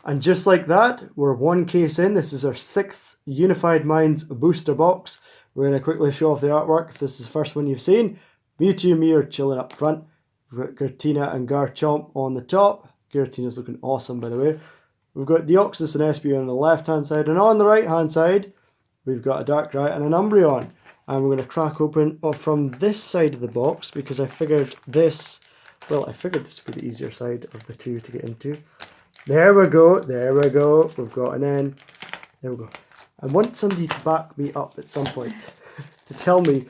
And just like that, we're one case in. This is our 6th Unified Minds booster box. We're going to quickly show off the artwork. If this is the first one you've seen, Mewtwo and Mew are chilling up front. We've got Giratina and Garchomp on the top. Giratina's looking awesome, by the way. We've got Deoxys and Espeon on the left-hand side. And on the right-hand side, we've got a Darkrai and an Umbreon. And we're going to crack open from this side of the box because I figured this... Well, I figured this would be the easier side of the two to get into. There we go, there we go. We've got an N. There we go. I want somebody to back me up at some point to tell me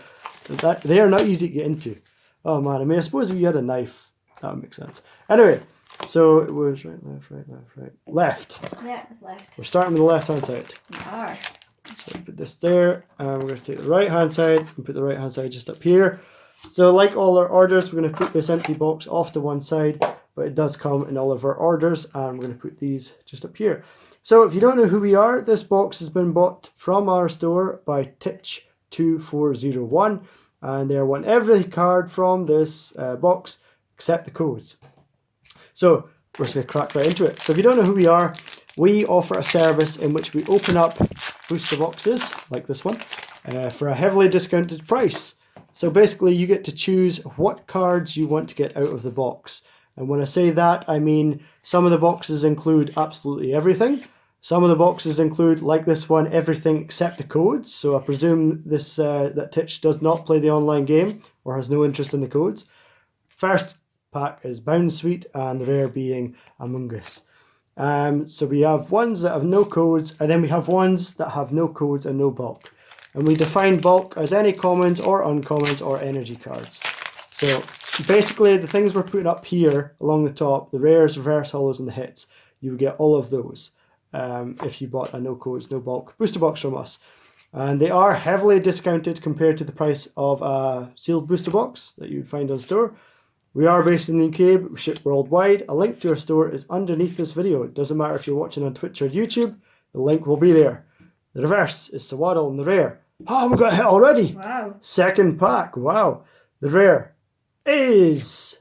that they are not easy to get into. Oh man, I mean, I suppose if you had a knife, that would make sense. Anyway, so it was right, left, right, left, right, left. Yeah, it's left. We're starting with the left-hand side. We are. So put this there, and we're going to take the right-hand side and put the right-hand side just up here. So like all our orders, we're going to put this empty box off to one side, but it does come in all of our orders, and we're going to put these just up here. So if you don't know who we are, this box has been bought from our store by titch2401, and they want every card from this box except the codes. So we're just going to crack right into it. So if you don't know who we are, we offer a service in which we open up booster boxes, like this one, for a heavily discounted price. So basically you get to choose what cards you want to get out of the box. And when I say that, I mean some of the boxes include absolutely everything. Some of the boxes include, like this one, everything except the codes. So I presume this that Titch does not play the online game or has no interest in the codes. First pack is Bound Sweet, and the rare being Among Us. So we have ones that have no codes, and then we have ones that have no codes and no bulk. And we define bulk as any commons or uncommons or energy cards. So basically the things we're putting up here along the top, the rares, reverse hollows and the hits, you would get all of those if you bought a no codes, no bulk booster box from us. And they are heavily discounted compared to the price of a sealed booster box that you'd find on store. We are based in the UK, but we ship worldwide. A link to our store is underneath this video. It doesn't matter if you're watching on Twitch or YouTube, the link will be there. The reverse is Sawaddle, and the rare... Oh, we got a hit already! Wow. Second pack, wow. The rare is...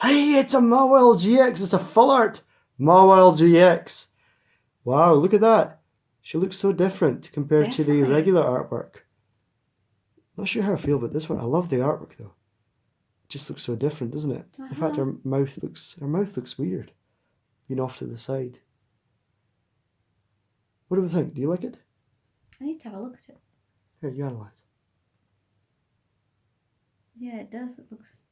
Hey, it's a Mawile GX, it's a full art Mawile GX. Wow, look at that. She looks so different compared to the regular artwork. Not sure how I feel about this one. I love the artwork though. It just looks so different, doesn't it? In fact, her mouth looks weird. Being off to the side. What do we think? Do you like it? I need to have a look at it. Here, you analyse. Yeah, it does. It looks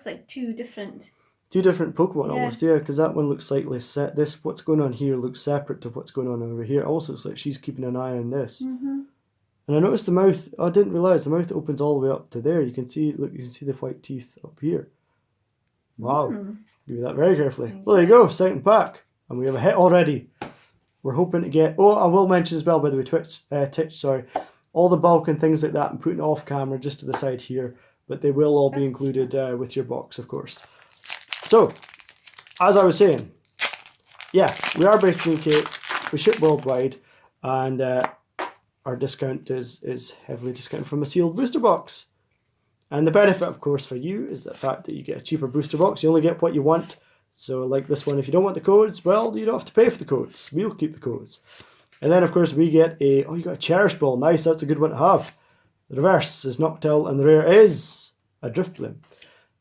like two different Pokemon almost, yeah, because that one looks slightly set. This, what's going on here looks separate to what's going on over here. Also, it's like she's keeping an eye on this. And I noticed the mouth. I didn't realise the mouth opens all the way up to there. You can see, look, you can see the white teeth up here. Wow. Give you that very carefully. Well, there you go, second pack. And we have a hit already. We're hoping to get... Oh, I will mention as well, by the way, Titch, sorry. All the bulk and things like that I'm putting off camera just to the side here. But they will all be included with your box, of course. So, as I was saying, yeah, we are based in the UK. We ship worldwide. And our discount is heavily discounted from a sealed booster box. And the benefit, of course, for you is the fact that you get a cheaper booster box. You only get what you want. So like this one, if you don't want the codes, well, you don't have to pay for the codes. We'll keep the codes. And then, of course, we get a... Oh, you got a Cherish Ball. Nice, that's a good one to have. The reverse is Noctowl, and the rare is a Drifblim.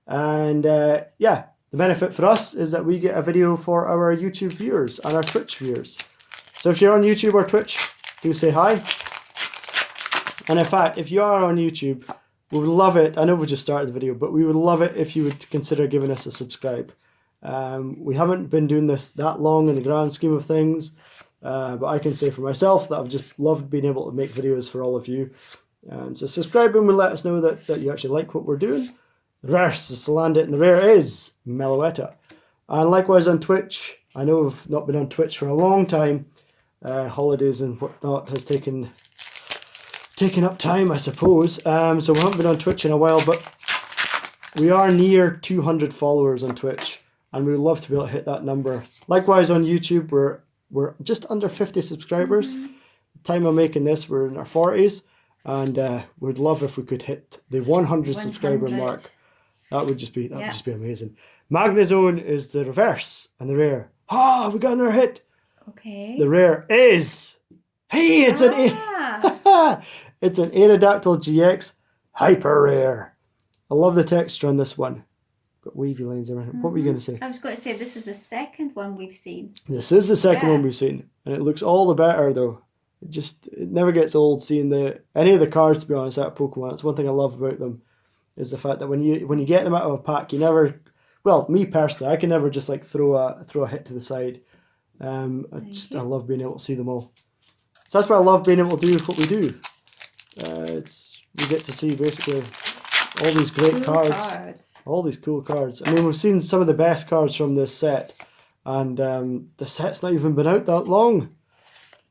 And, yeah, the benefit for us is that we get a video for our YouTube viewers and our Twitch viewers. So if you're on YouTube or Twitch, do say hi. And in fact, if you are on YouTube, we would love it. I know we just started the video, but we would love it if you would consider giving us a subscribe. We haven't been doing this that long in the grand scheme of things, but I can say for myself that I've just loved being able to make videos for all of you. And so subscribing will let us know that you actually like what we're doing. The reverse is Salandit, and the rare is Meloetta. And likewise on Twitch, I know I've not been on Twitch for a long time. Holidays and whatnot has taken up time, I suppose. So we haven't been on Twitch in a while, but we are near 200 followers on Twitch, and we would love to be able to hit that number. Likewise on YouTube, we're just under 50 subscribers. The time of making this, we're in our 40s, and we'd love if we could hit the 100 subscriber mark. That would just be amazing. Magnezone is the reverse and the rare. Ah, we got another hit. Okay. The rare is... Hey, it's an it's an Aerodactyl GX Hyper Rare. I love the texture on this one. Got wavy lines around it. What were you going to say? I was going to say this is the second one we've seen. This is the second one we've seen, and it looks all the better though. It never gets old seeing any of the cards, to be honest, out of Pokemon. It's one thing I love about them, is the fact that when you get them out of a pack, you never, well, me personally, I can never just like throw a hit to the side. I love being able to see them all. So that's why I love being able to do what we do. We get to see basically all these great cards. All these cool cards. I mean, we've seen some of the best cards from this set, and the set's not even been out that long.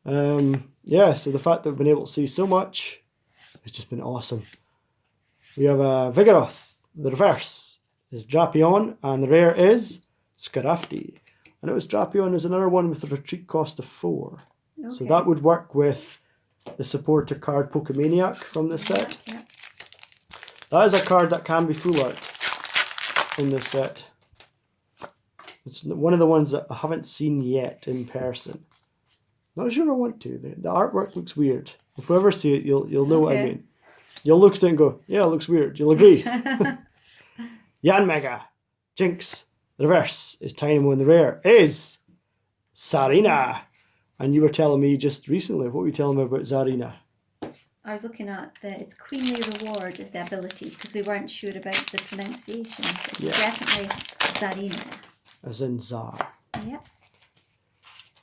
So the fact that we've been able to see so much has just been awesome. We have a Vigoroth. The reverse is Drapion, and the rare is Scarafti. I noticed Drapion is another one with a retreat cost of 4. Okay. So that would work with the supporter card Pokemaniac from this set. Yeah. That is a card that can be full art in this set. It's one of the ones that I haven't seen yet in person. Not sure I want to. The artwork looks weird. If we ever see it, you'll know what I mean. You'll look at it and go, yeah, it looks weird. You'll agree. Yanmega, Jinx. The reverse is Tynamo, and the rare is Sarina. And you were telling me just recently, what were you telling me about Zarina? I was looking at it's Queenly Reward is the abilities, because we weren't sure about the pronunciation. It's definitely Zarina. As in Zar. Yep.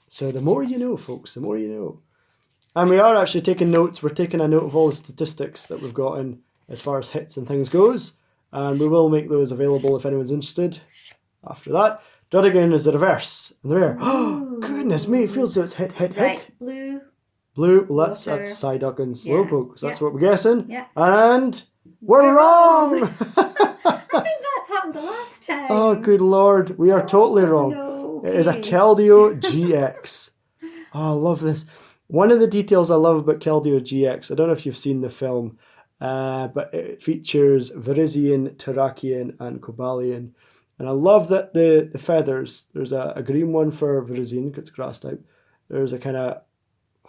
So the more you know, folks, the more you know. And we are actually taking notes. We're taking a note of all the statistics that we've gotten as far as hits and things goes. And we will make those available if anyone's interested after that. Druddigon is the reverse. And the rare. Oh, goodness me. It feels so it's hit. Right. Blue. Well, that's Psyduck and Slowpoke. So that's what we're guessing. Yeah. And we're wrong. I think that's happened the last time. Oh, good Lord. We are totally wrong. No. It is a Keldeo GX. Oh, I love this. One of the details I love about Keldeo GX, I don't know if you've seen the film, but it features Virizion, Terrakion, and Cobalion. And I love that the feathers, there's a green one for Virizion, because it's grass type. There's a kind of,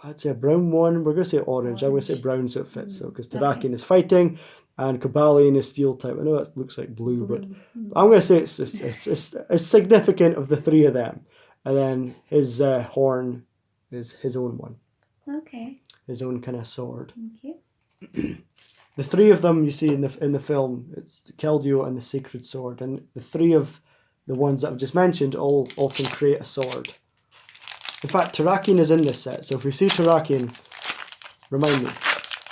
I'd say a brown one. We're going to say orange. I'm going to say brown so it fits. So because Terrakion is fighting and Cobalion is steel type. I know it looks like blue, but I'm going to say it's significant of the three of them. And then his horn is his own one. Okay. His own kind of sword. Okay. The three of them you see in the film, it's the Keldeo and the Sacred Sword, and the three of the ones that I've just mentioned all can create a sword. In fact, Terrakion is in this set, so if we see Terrakion, remind me.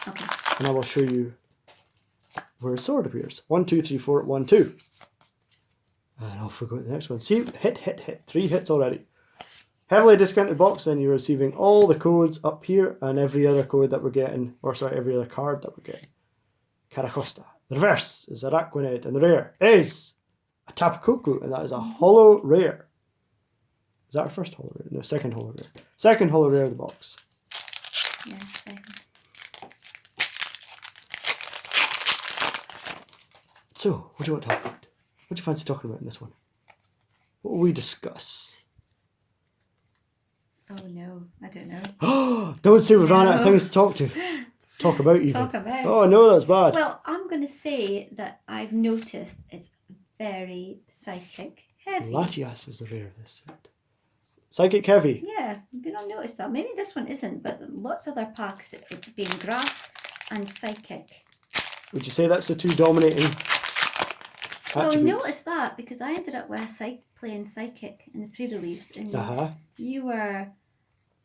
Okay. And I will show you where his sword appears. 1, 2, 3, 4, 1, 2. And I'll forget the next one. See, hit. 3 hits already. Heavily discounted box, then you're receiving all the codes up here and every other code that we're getting, every other card that we're getting. Caracosta. The reverse is Araquanid, and the rare is a Tapu Koko, and that is a holo rare. Is that our first holo rare? No, second holo rare. Second holo rare of the box. Yeah, second. So, what do you want to talk about? What do you fancy talking about in this one? What will we discuss? Oh no, I don't know. Don't say we've run out of things to talk about even. Talk about. Oh no, that's bad. Well, I'm going to say that I've noticed it's very psychic heavy. Latias is the rare of this set. Psychic heavy. Yeah, we don't notice that. Maybe this one isn't, but lots of other packs it's been grass and psychic. Would you say that's the two dominating attributes? Well, we noticed that because I ended up with playing psychic in the pre-release, and you were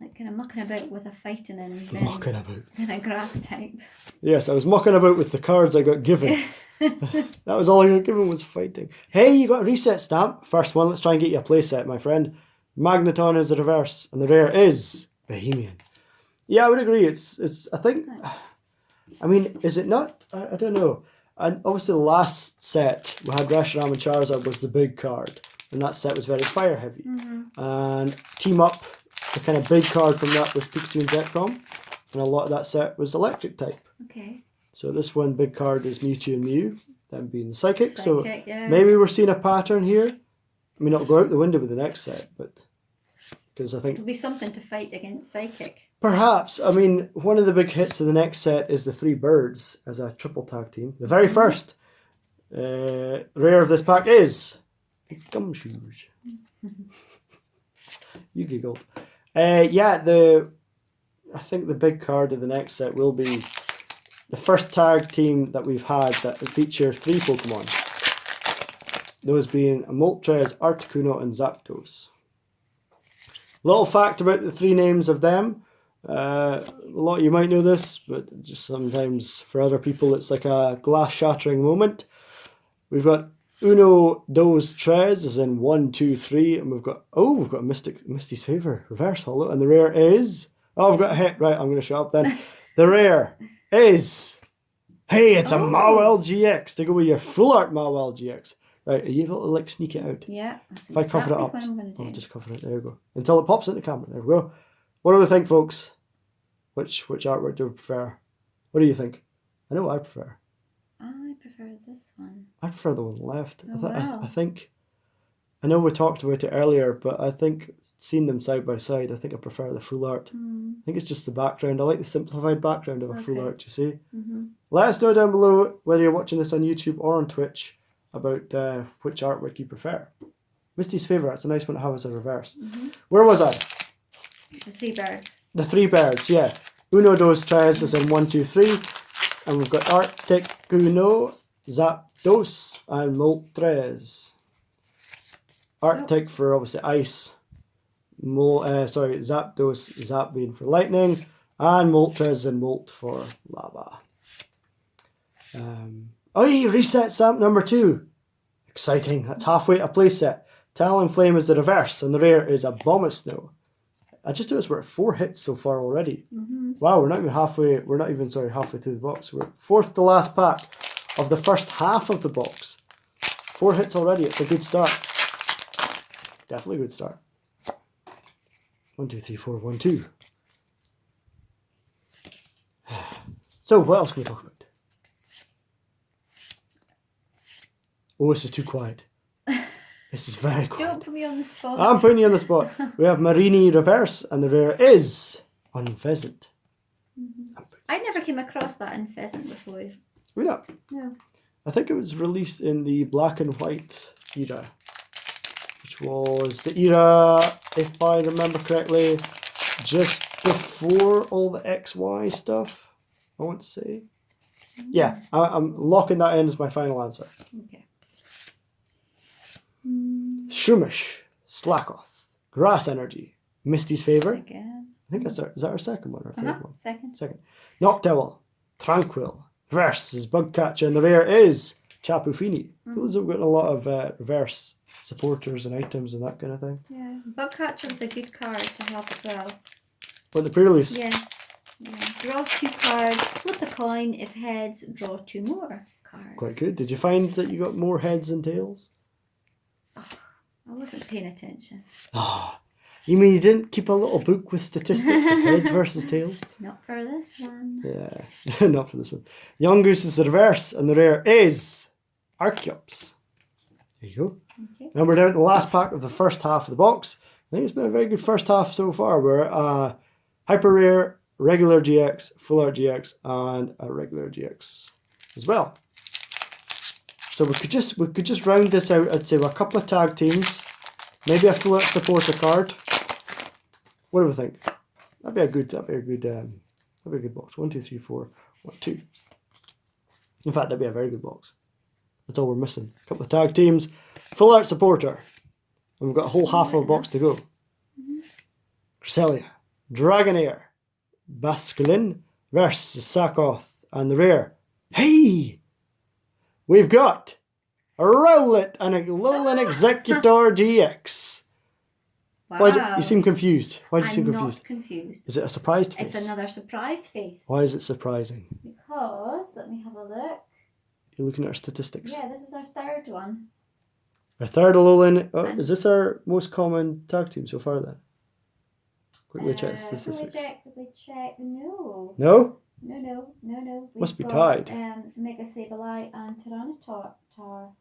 like kind of mucking about with a fighting and then a grass type. Yes, I was mucking about with the cards I got given. That was all I got given was fighting. Hey, you got a reset stamp. First one, let's try and get you a playset, my friend. Magneton is the reverse, and the rare is Bohemian. Yeah, I would agree. It's. I think. Nice. I mean, is it not? I don't know. And obviously, the last set we had Reshiram and Charizard was the big card, and that set was very fire heavy. Mm-hmm. And team up, the kind of big card from that was Pikachu and Zekrom, and a lot of that set was electric type. Okay. So this one big card is Mewtwo and Mew, them being the psychic. So yeah. maybe we're seeing a pattern here. I mean, it'll go out the window with the next set, but because I think it'll be something to fight against Psychic. Perhaps. I mean, one of the big hits of the next set is the Three Birds as a triple tag team. The very first rare of this pack is it's Gumshoes. You giggled. I think the big card of the next set will be the first tag team that we've had that feature 3 Pokemon. Those being Moltres, Articuno, and Zapdos. Little fact about the 3 names of them. A lot of you might know this, but just sometimes for other people it's like a glass shattering moment. We've got Uno, Dos, Tres, as in 1, 2, 3, and we've got Misty's Favour reverse holo, and the rare is I've got a hit. Right, I'm going to shut up then. The rare is it's a Mawile GX to go with your full art Mawile GX. Right, are you able to like sneak it out? Yeah, that's if I cover it up, what I'm going to do. I'll just cover it. There we go. Until it pops in the camera. There we go. What do we think, folks? Which artwork do we prefer? What do you think? I know what I prefer. I prefer this one. I prefer the one left. Oh, wow. I think. I know we talked about it earlier, but I think seeing them side by side, I think I prefer the full art. I think it's just the background. I like the simplified background of a full art. You see. Let us know down below whether you're watching this on YouTube or on Twitch about which artwork you prefer. Misty's Favour. It's a nice one to have as a reverse. Where was I? The 3 birds. The 3 birds, yeah. Uno, Dos, Tres is in 1, 2, 3. And we've got Articuno, Zapdos, and Moltres. Arctic for obviously ice. Zapdos, Zap being for lightning. And Moltres and Molt for lava. Reset stamp number 2. Exciting. That's halfway to play set. Talonflame is the reverse, and the rare is a Abomasnow. I just noticed we're at 4 hits so far already. Wow, we're not even halfway through the box. We're 4th to last pack of the first half of the box. 4 hits already. It's a good start. Definitely a good start. 1, 2, 3, 4, 1, 2. So, what else can we talk about? Oh, this is too quiet. This is very quiet. Don't put me on the spot. I'm putting you on the spot. We have Marini reverse, and the rare is Unpheasant. I never came across that in Pheasant before. We not? No. I think it was released in the black and white era, which was the era, if I remember correctly, just before all the XY stuff, I want to say. Yeah, I'm locking that in as my final answer. Okay. Shroomish, Slackoth, Grass Energy, Misty's Favour. Again. I think is that our second one or third one? Second. Noctowl, Tranquil, reverse is Bugcatcher, and the rare is Tapu Fini. Those have got a lot of reverse supporters and items and that kind of thing. Yeah, Bugcatcher was a good card to have as well. What, the pre-release? Yes. Yeah. Draw 2 cards, flip a coin. If heads, draw 2 more cards. Quite good. Did you find that you got more heads than tails? I wasn't paying attention. You mean you didn't keep a little book with statistics of heads versus tails? Not for this one. Yeah, not for this one. Young Goose is the reverse, and the rare is Archeops. There you go. Okay. And we're down to the last pack of the first half of the box. I think it's been a very good first half so far. We're hyper rare, regular GX, full art GX, and a regular GX as well. So we could just round this out. I'd say with a couple of tag teams, maybe a full art supporter card. What do we think? That'd be a good box. 1, 2, 3, 4, 1, 2. In fact, that'd be a very good box. That's all we're missing. A couple of tag teams, full art supporter, and we've got a whole half of a box to go. Cresselia, Dragonair, Basculin versus Sakoth, and the rare. Hey! We've got a Rowlet and a Alolan Executor GX. Wow. Why do you seem confused? Why do you seem confused? I'm not confused. Is it a surprised face? It's another surprise face. Why is it surprising? Because, let me have a look. You're looking at our statistics. Yeah, this is our 3rd one. Our 3rd Alolan. Oh, is this our most common tag team so far then? Quickly check the statistics. Quickly check. No. No? No. Must be tied. Mega Sableye and Tyranitar.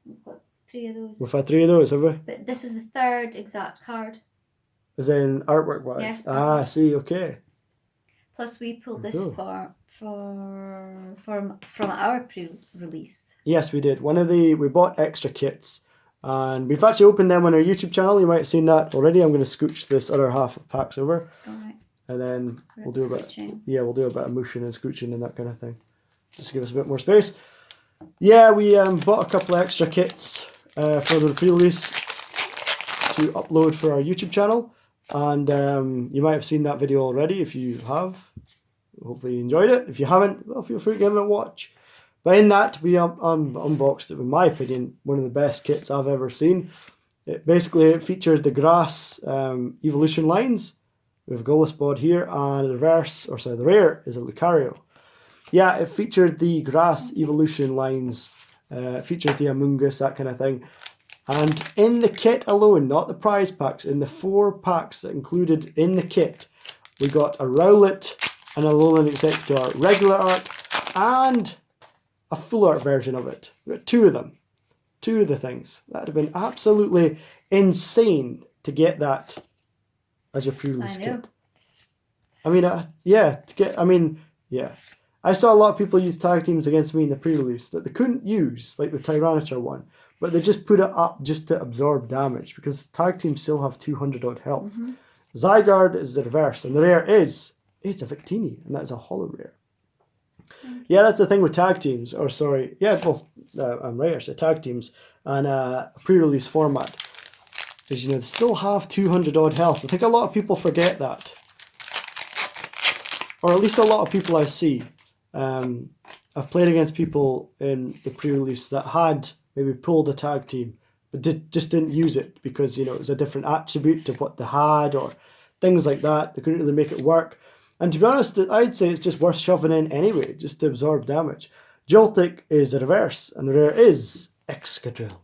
We've got 3 of those. We've had 3 of those, have we? But this is the 3rd exact card. As in artwork wise? Yes. I see, okay. Plus we pulled this from our pre-release. Yes, we did. We bought extra kits. And we've actually opened them on our YouTube channel. You might have seen that already. I'm going to scooch this other half of packs over. All right. And then we'll do a bit of motion and scooching and that kind of thing. Just to give us a bit more space. Yeah, we bought a couple of extra kits for the pre-release to upload for our YouTube channel. And you might have seen that video already. If you have, hopefully you enjoyed it. If you haven't, well, feel free to give it a watch. But in that, we unboxed it, in my opinion, one of the best kits I've ever seen. It featured the grass evolution lines. We have a Golas bod here, and the rare is a Lucario. Yeah, it featured the grass evolution lines. It featured the Amoonguss, that kind of thing. And in the kit alone, not the prize packs, in the 4 packs that included in the kit, we got a Rowlet and a Alolan Executor regular art and a full art version of it. We got 2 of them. 2 of the things. That would have been absolutely insane to get that as your pre-release kit. I mean, I saw a lot of people use tag teams against me in the pre-release that they couldn't use, like the Tyranitar one, but they just put it up just to absorb damage because tag teams still have 200 odd health. Mm-hmm. Zygarde is the reverse, and the rare it's a Victini, and that is a holo rare. Yeah, that's the thing with tag teams, I'm right, I said tag teams, and a pre-release format, is, they still have 200 odd health. I think a lot of people forget that. Or at least a lot of people I see. I've played against people in the pre-release that had maybe pulled a tag team, but just didn't use it because, it was a different attribute to what they had or things like that. They couldn't really make it work. And to be honest, I'd say it's just worth shoving in anyway, just to absorb damage. Joltik is the reverse, and the rare is Excadrill.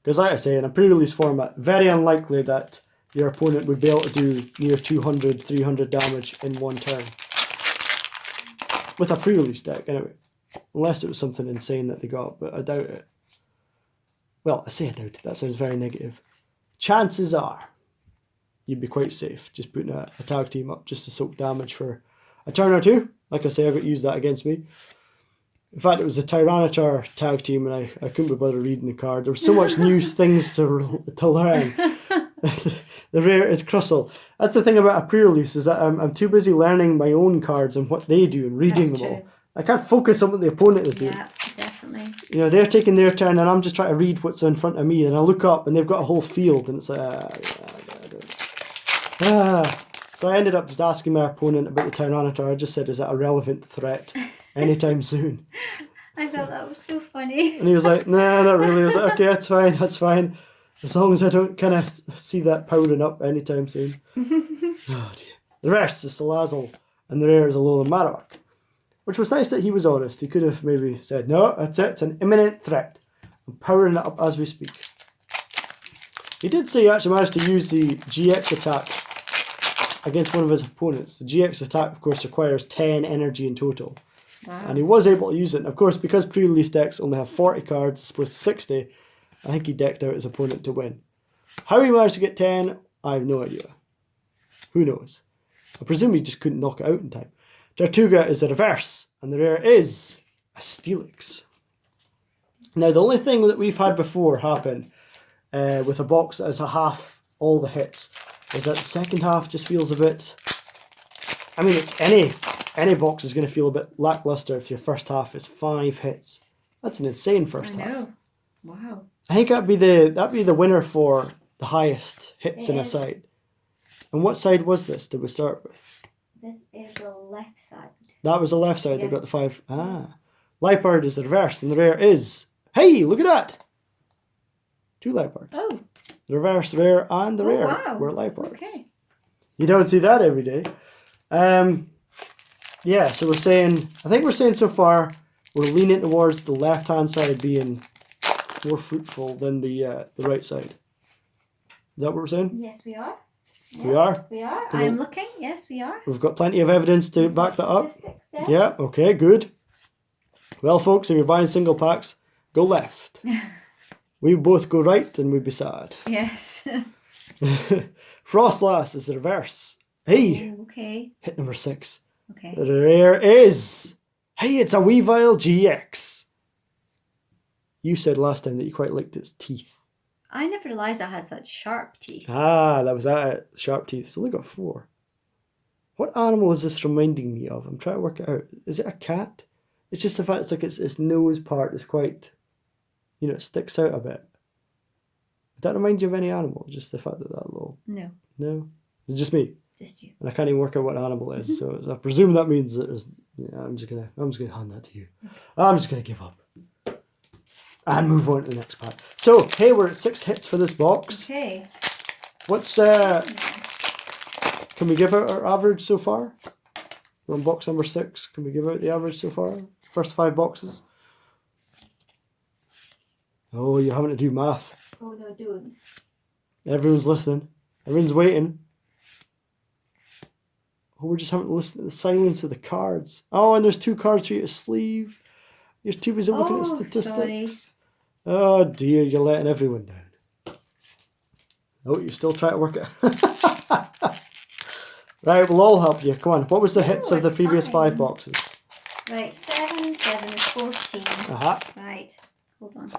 Because like I say, in a pre-release format, very unlikely that your opponent would be able to do near 200, 300 damage in one turn. With a pre-release deck, anyway. Unless it was something insane that they got, but I doubt it. Well, I say I doubt it, that sounds very negative. Chances are, you'd be quite safe just putting a tag team up just to soak damage for a turn or 2. Like I say, I got used that against me. In fact, it was a Tyranitar tag team, and I couldn't be bothered reading the card. There was so much new things to learn. The rare is Crustle. That's the thing about a pre-release, is that I'm too busy learning my own cards and what they do and reading them all. I can't focus on what the opponent is doing. Yeah, definitely. They're taking their turn, and I'm just trying to read what's in front of me, and I look up, and they've got a whole field, and it's like, So I ended up just asking my opponent about the Tyranitar. I just said, is that a relevant threat anytime soon? I thought that was so funny. And he was like, nah, not really. I was like, okay, that's fine. As long as I don't kind of see that powering up anytime soon. Oh dear. The rest is Salazzle, and the rare is Alolan Marowak. Which was nice that he was honest. He could have maybe said, no, that's it, it's an imminent threat. I'm powering it up as we speak. He did say he actually managed to use the GX attack against one of his opponents. The GX attack, of course, requires 10 energy in total. Wow. And he was able to use it. And of course, because pre-release decks only have 40 cards as opposed to 60, I think he decked out his opponent to win. How he managed to get 10, I have no idea. Who knows? I presume he just couldn't knock it out in time. Tortuga is the reverse, and the rare is a Steelix. Now, the only thing that we've had before happen with a box that has a half all the hits is that the second half just feels a bit... I mean, it's any box is going to feel a bit lackluster if your first half is 5 hits. That's an insane first half. I know. Wow. I think that'd be the winner for the highest hits in a side. And what side was this? Did we start with? This is the left side. That was the left side. Yeah. They got the 5. Liepard is the reverse, and the rare is... Hey, look at that! 2 Liepards. Oh. The reverse rare and the rare were Liepards. Okay. You don't see that every day. Yeah, so we're saying... I think we're saying so far we're leaning towards the left-hand side being more fruitful than the right side. Is that what we're saying? Yes, we are. Yes, we are? We are. I'm looking. Yes, we are. We've got plenty of evidence to back that up. Yes. Yeah, okay, good. Well, folks, if you're buying single packs, go left. We both go right and we'd be sad. Yes. Frostlass is the reverse. Hey! Oh, okay. Hit number 6. Okay. The rare is... Hey, it's a Weavile GX. You said last time that you quite liked its teeth. I never realised I had such sharp teeth. Ah, that was that. Sharp teeth. It's only got 4. What animal is this reminding me of? I'm trying to work it out. Is it a cat? It's just the fact it's like its nose part is quite, you know, it sticks out a bit. Does that remind you of any animal? Just the fact that little... No. No? It's just me. Just you. And I can't even work out what animal it is. So I presume that means that there's... Yeah, I'm just gonna hand that to you. I'm just gonna give up. And move on to the next pack. So, hey, we're at 6 hits for this box. Okay. What's can we give out our average so far? We're on box number 6. Can we give out the average so far? First 5 boxes. Oh, you're having to do math. Oh no, don't. Everyone's listening. Everyone's waiting. Oh, we're just having to listen to the silence of the cards. Oh, and there's 2 cards for you to sleeve. You're too busy looking at statistics. Sorry. Oh dear, you're letting everyone down. Oh, you're still trying to work it. Right, we'll all help you. Come on. What was the hits of the previous 5 boxes? Right, 7, 7 is 14. Right, hold on.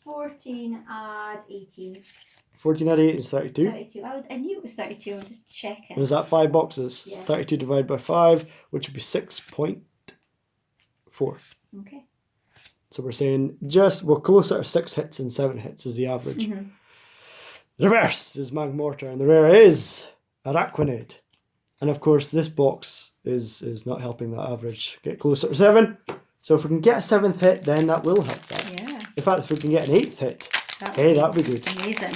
14 add 18. 14 add 8 is 32. 32. I knew it was 32. I was just checking. And is that 5 boxes? Yes. 32 divided by 5, which would be 6.4. Okay. So we're saying we're closer to 6 hits and 7 hits is the average. Mm-hmm. The reverse is Magmortar, and the rare is Araquanid. And of course, this box is not helping that average get closer to 7. So if we can get a 7th hit, then that will help that. Yeah. In fact, if we can get an 8th hit, that would be good. Amazing.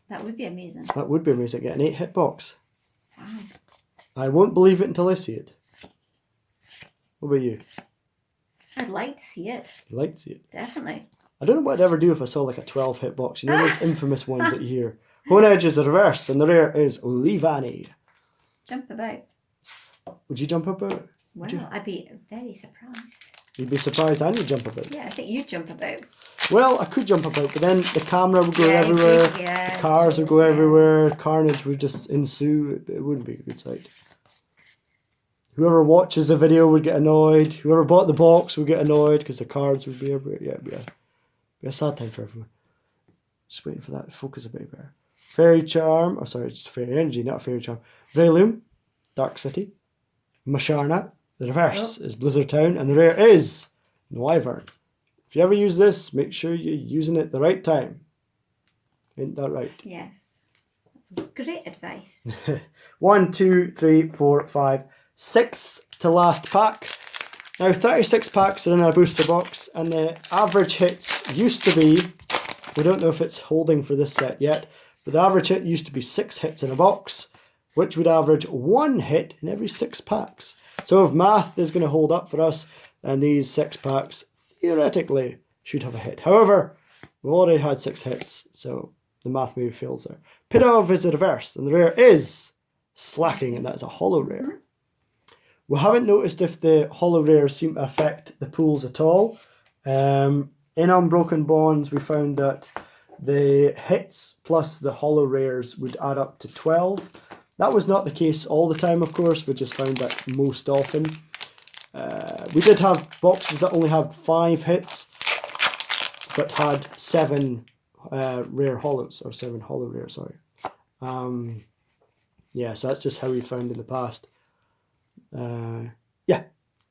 That would be amazing. That would be amazing. Get an 8-hit box. Wow. I won't believe it until I see it. What about you? I'd like to see it. You'd like to see it? Definitely. I don't know what I'd ever do if I saw like a 12-hit box. You know those infamous ones that you hear. Hone Edge is the reverse, and the rare is Leavanny. Jump about. Would you jump about? Well, I'd be very surprised. You'd be surprised and you'd jump about. Yeah, I think you'd jump about. Well, I could jump about, but then the camera would go everywhere, the cars would go everywhere, carnage would just ensue. It wouldn't be a good sight. Whoever watches the video would get annoyed. Whoever bought the box would get annoyed because the cards would be everywhere. Yeah, it'd be a sad time for everyone. Just waiting for that to focus a bit better. Fairy Charm, just Fairy Energy, not Fairy Charm. Breloom, Dark City. Masharna, the reverse is Blizzard Town, and the rare is Noivern. If you ever use this, make sure you're using it the right time. Ain't that right? Yes. That's great advice. 1, 2, 3, 4, 5, 6th to last pack. Now 36 packs are in our booster box, and the average hits used to be, we don't know if it's holding for this set yet, but the average hit used to be 6 hits in a box, which would average 1 hit in every 6 packs. So if math is going to hold up for us, then these 6 packs theoretically should have a hit. However, we've already had 6 hits, so the math maybe fails there. Pidove is the reverse, and the rare is Slacking, and that's a holo rare. We haven't noticed if the holo rares seem to affect the pools at all. In Unbroken Bonds, we found that the hits plus the holo rares would add up to 12. That was not the case all the time, of course. We just found that most often. We did have boxes that only had 5 hits, but had 7 rare holos, or 7 holo rares, sorry. Yeah, so that's just how we found in the past. Yeah,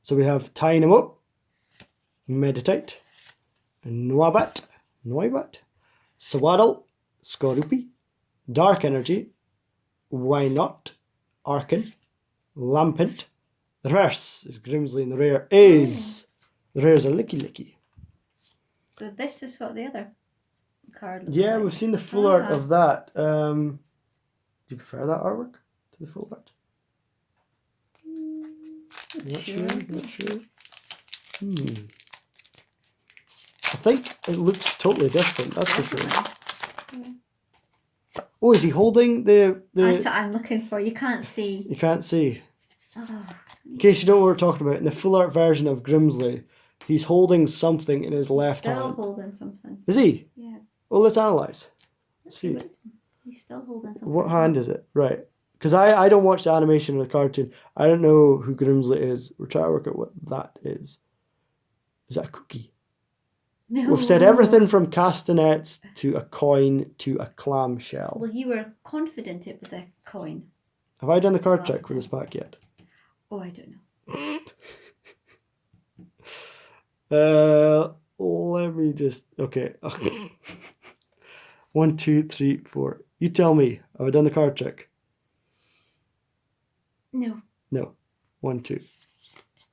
so we have Tying 'em Up, Meditate, Noibat, Swaddle, Skorupi, Dark Energy, Why Not, Arkin, Lampent. The reverse is Grimsley, and the rare is... The rares are Licky. So this is what the other card looks Yeah, like. we've seen the full art of that. Do you prefer that artwork to the full art? Not sure. I think it looks totally different, that's for sure. Yeah. Oh, is he holding the... That's what I'm looking for. You can't see. You can't see. Oh, In case you don't know what we're talking about, in the full art version of Grimsley, he's holding something in his left hand. Still holding something. Is he? Yeah. Well, let's analyse. Let's see. What He's still holding something. What hand is it? Right. Because I don't watch the animation or the cartoon. I don't know who Grimsley is. We're trying to work out what that is. Is that a cookie? No. We've said everything from castanets to a coin to a clamshell. Well, you were confident it was a coin. Have I done the card trick for this pack yet? Oh, I don't know. Let me just... Okay. 1, 2, 3, 4. You tell me. Have I done the card trick? No. No. 1, 2.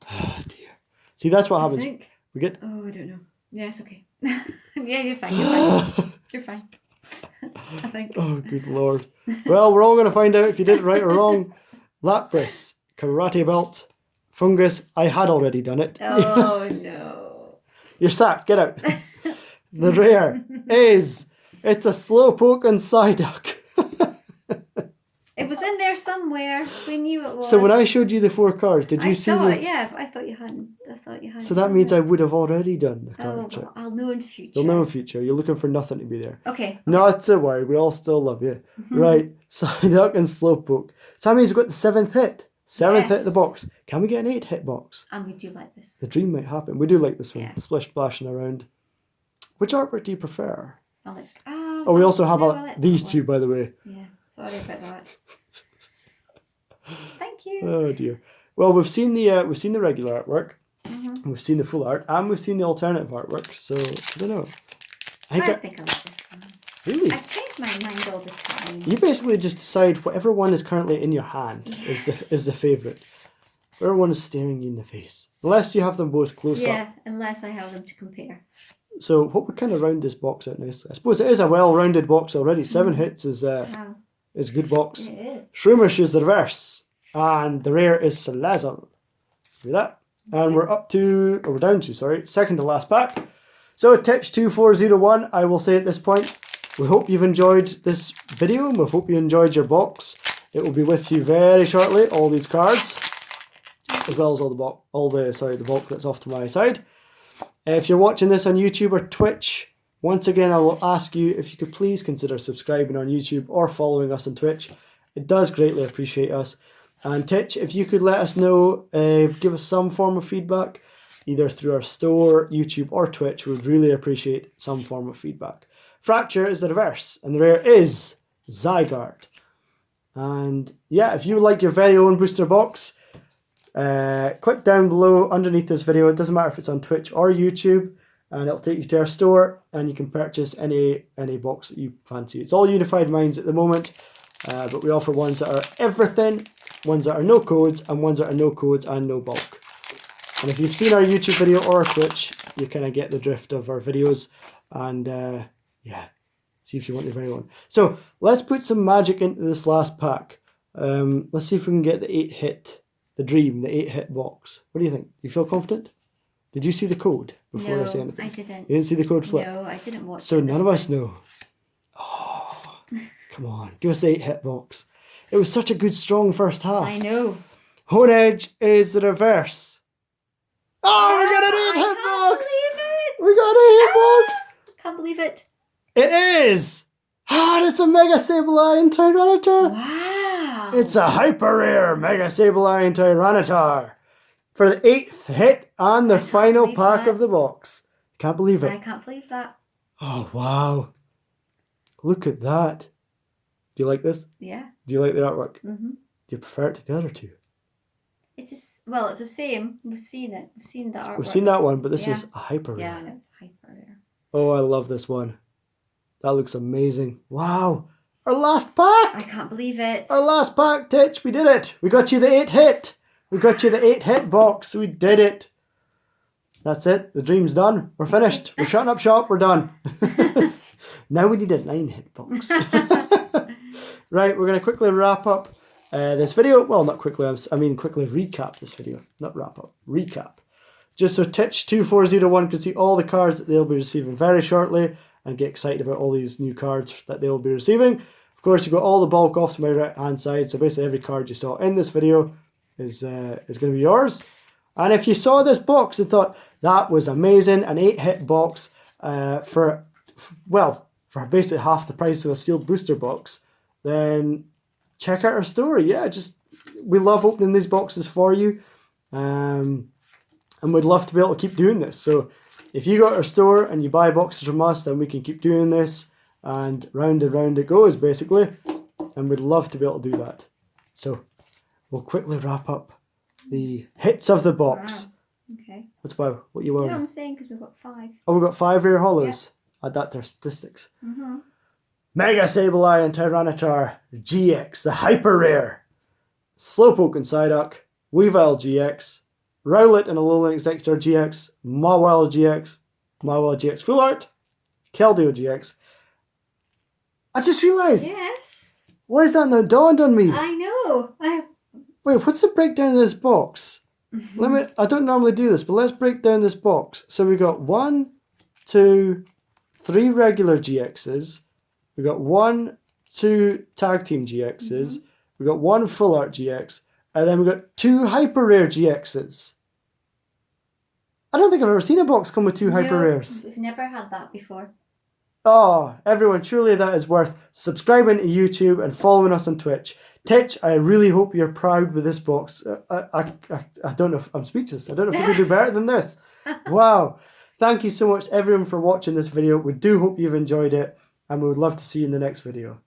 Ah, dear. See, that's what happens. We get... Oh, I don't know. Yeah, it's okay. Yeah, you're fine. You're fine. You're fine. I think. Oh, good Lord. Well, we're all going to find out if you did it right or wrong. Lapras, karate belt, fungus. I had already done it. Oh, no. You're sacked. Get out. The rare is... It's a Slowpoke and Psyduck. It was in there somewhere. We knew it was. So when I showed you the 4 cards, did you see I saw the... it, yeah, but I thought you hadn't. So that means I would have already done the card well, trick. I'll know in future. You'll know in future. You're looking for nothing to be there. Okay. Not to worry. We all still love you. Right. Psyduck and Slowpoke. So that means we've got the 7th hit. 7th hit of the box. Can we get an 8-hit box? And we do like this. The dream might happen. We do like this one. Yeah. Splish splashing around. Which artwork do you prefer? I like... Oh, we also have these two, by the way. Yeah. Sorry about that. Thank you. Oh dear. Well, we've seen the regular artwork, we've seen the full art, and we've seen the alternative artwork. So I don't know. I think I like this one. Really? I change my mind all the time. You basically just decide whatever one is currently in your hand is the favourite. Whatever one is staring you in the face, unless you have them both close up. Yeah, unless I have them to compare. So what would kind of round this box out nicely? I suppose it is a well-rounded box already. 7 hits is a good box. It is. Shroomish is the reverse. And the rare is Salazzle. See that? And we're down to, second to last pack. So titch2401, I will say at this point, we hope you've enjoyed this video. We hope you enjoyed your box. It will be with you very shortly, all these cards, as well as the bulk that's off to my side. If you're watching this on YouTube or Twitch, once again, I will ask you if you could please consider subscribing on YouTube or following us on Twitch. It does greatly appreciate us. And Titch, if you could let us know, give us some form of feedback, either through our store, YouTube or Twitch, we would really appreciate some form of feedback. Fracture is the reverse, and the rare is Zygarde. And yeah, if you would like your very own booster box, click down below underneath this video. It doesn't matter if it's on Twitch or YouTube, and it'll take you to our store, and you can purchase any box that you fancy. It's all Unified Minds at the moment, but we offer ones that are everything, ones that are no codes, and ones that are no codes and no bulk. And if you've seen our YouTube video or our Twitch, you kind of get the drift of our videos, and yeah, see if you want your very own. So let's put some magic into this last pack. Let's see if we can get the 8-hit, the 8-hit box. What do you think? You feel confident? Did you see the code before I say anything? I didn't. You didn't see the code flip? No, I didn't watch it. So none of us know. Oh, come on. Give us the 8-hit box. It was such a good, strong first half. I know. Hone Edge is the reverse. Oh, we got an 8-hit box! We got an 8-hit box! Can't believe it. It is! Ah, it's a Mega Sableye Tyranitar. Wow. It's a hyper rare Mega Sableye Tyranitar for the 8th hit on the final pack of the box. Can't believe it. I can't believe that. Oh, wow. Look at that. Do you like this? Yeah. Do you like the artwork? Mm-hmm. Do you prefer it to the other two? It's the same. We've seen it. We've seen the artwork. We've seen that one, but this is a hyper rare. Yeah, I know, it's hyper rare. Oh, I love this one. That looks amazing. Wow. Our last pack. I can't believe it. Our last pack, Titch. We did it. We got you the 8-hit. We got you the 8-hit box. We did it. That's it. The dream's done. We're finished. We're shutting up shop. We're done. Now we need a 9-hit box. Right, we're going to quickly wrap up this video. Well, not quickly. I mean quickly recap this video. Not wrap up. Recap. Just so Titch2401 can see all the cards that they'll be receiving very shortly and get excited about all these new cards that they'll be receiving. Of course, you've got all the bulk off to my right-hand side. So basically every card you saw in this video is going to be yours. And if you saw this box and thought, that was amazing, an 8-hit box for basically half the price of a sealed booster box, then check out our store. Yeah, we love opening these boxes for you. And we'd love to be able to keep doing this. So if you go to our store and you buy boxes from us, then we can keep doing this. And round it goes, basically. And we'd love to be able to do that. So we'll quickly wrap up the hits of the box. Wow. Okay. What's wow? What you want? No, I'm saying because we've got 5. Oh, we've got 5 rare hollows. Add that to our statistics. Mm-hmm. Mega Sableye and Tyranitar GX, the hyper rare. Slowpoke and Psyduck, Weavile GX, Rowlet and Alolan Executor GX, Mawile GX Full Art, Keldeo GX. I just realised. Yes. Why is that not dawned on me? I know. Wait, what's the breakdown of this box? I don't normally do this, but let's break down this box. So we got 1, 2, 3 regular GXs. We got 1, 2 tag team GXs. We got 1 full art GX. And then we got 2 hyper rare GXs. I don't think I've ever seen a box come with 2 hyper rares. We've never had that before. Oh, everyone, surely that is worth subscribing to YouTube and following us on Twitch. Titch, I really hope you're proud with this box. I don't know if I'm speechless. I don't know if we can do better than this. Wow. Thank you so much, everyone, for watching this video. We do hope you've enjoyed it, and we would love to see you in the next video.